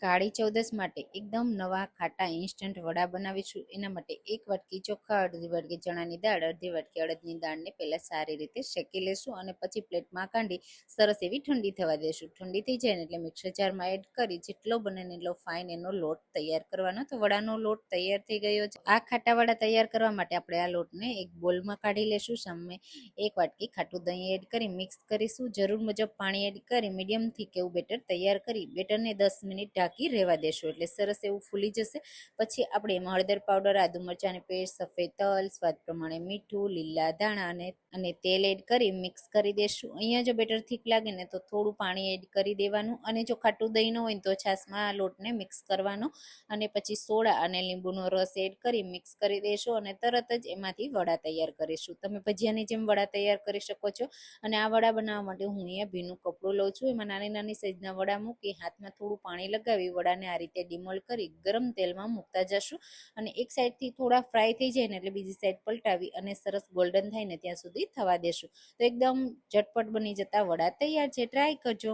કાળી ચૌદસ માટે એકદમ નવા ખાટા ઇન્સ્ટન્ટ વડા બનાવીશું। એના માટે 1 વાટકી ચોખા, અડધી વાટકી ચણાની દાળ, અડધી વાટકી અડદની દાળને પહેલાં સારી રીતે શેકી લેશું અને પછી પ્લેટમાં કાઢી સરસ એવી ઠંડી થવા દેશું। ઠંડી થઈ જાય ને એટલે મિક્સર જારમાં એડ કરી જેટલો બને ને એટલો ફાઇન એનો લોટ તૈયાર કરવાનો। તો વડાનો લોટ તૈયાર થઈ ગયો છે। આ ખાટા વડા તૈયાર કરવા માટે આપણે આ લોટને એક બોલમાં કાઢી લેશું। સામે 1 વાટકી ખાટું દહીં એડ કરી મિક્સ કરીશું। જરૂર મુજબ પાણી એડ કરી મીડિયમ થીક એવું બેટર તૈયાર કરી બેટરને 10 મિનિટ ઢાંકી રહેવા દેશું એટલે સરસ એવું ફૂલી જશે। પછી આપણે એમાં હળદર પાવડર, આદુ મરચાંની પેસ્ટ, સફેદ તલ, સ્વાદ પ્રમાણે મીઠું, લીલા ધાણા અને તેલ એડ કરી મિક્સ કરી દેશું। અહીંયા જો બેટર થીક લાગે ને તો થોડું પાણી એડ કરી દેવાનું અને જો ખાટું દહીં ન હોય તો છાશમાં આ લોટને મિક્સ કરવાનો અને પછી સોડા અને લીંબુનો રસ એડ કરી મિક્સ કરી દેશું અને તરત જ એમાંથી વડા તૈયાર કરીશું। તમે ભજીયાની જેમ વડા તૈયાર કરી શકો છો। અને આ વડા બનાવવા માટે હું અહીંયા ભીનું કપડું લઉં છું, એમાં નાની નાની સાઈઝના વડા મૂકી હાથમાં થોડું પાણી લગાવી વડાને આ રીતે ડીમોલ્ડ કરી ગરમ તેલમાં મૂકતા જશું અને એક સાઈડથી થોડા ફ્રાય થઈ જાય ને એટલે બીજી સાઈડ પલટાવી અને સરસ ગોલ્ડન થાય ને ત્યાં સુધી થવા દેશું। તો એકદમ ઝટપટ બની જતા વડા તૈયાર છે, ટ્રાય કરજો।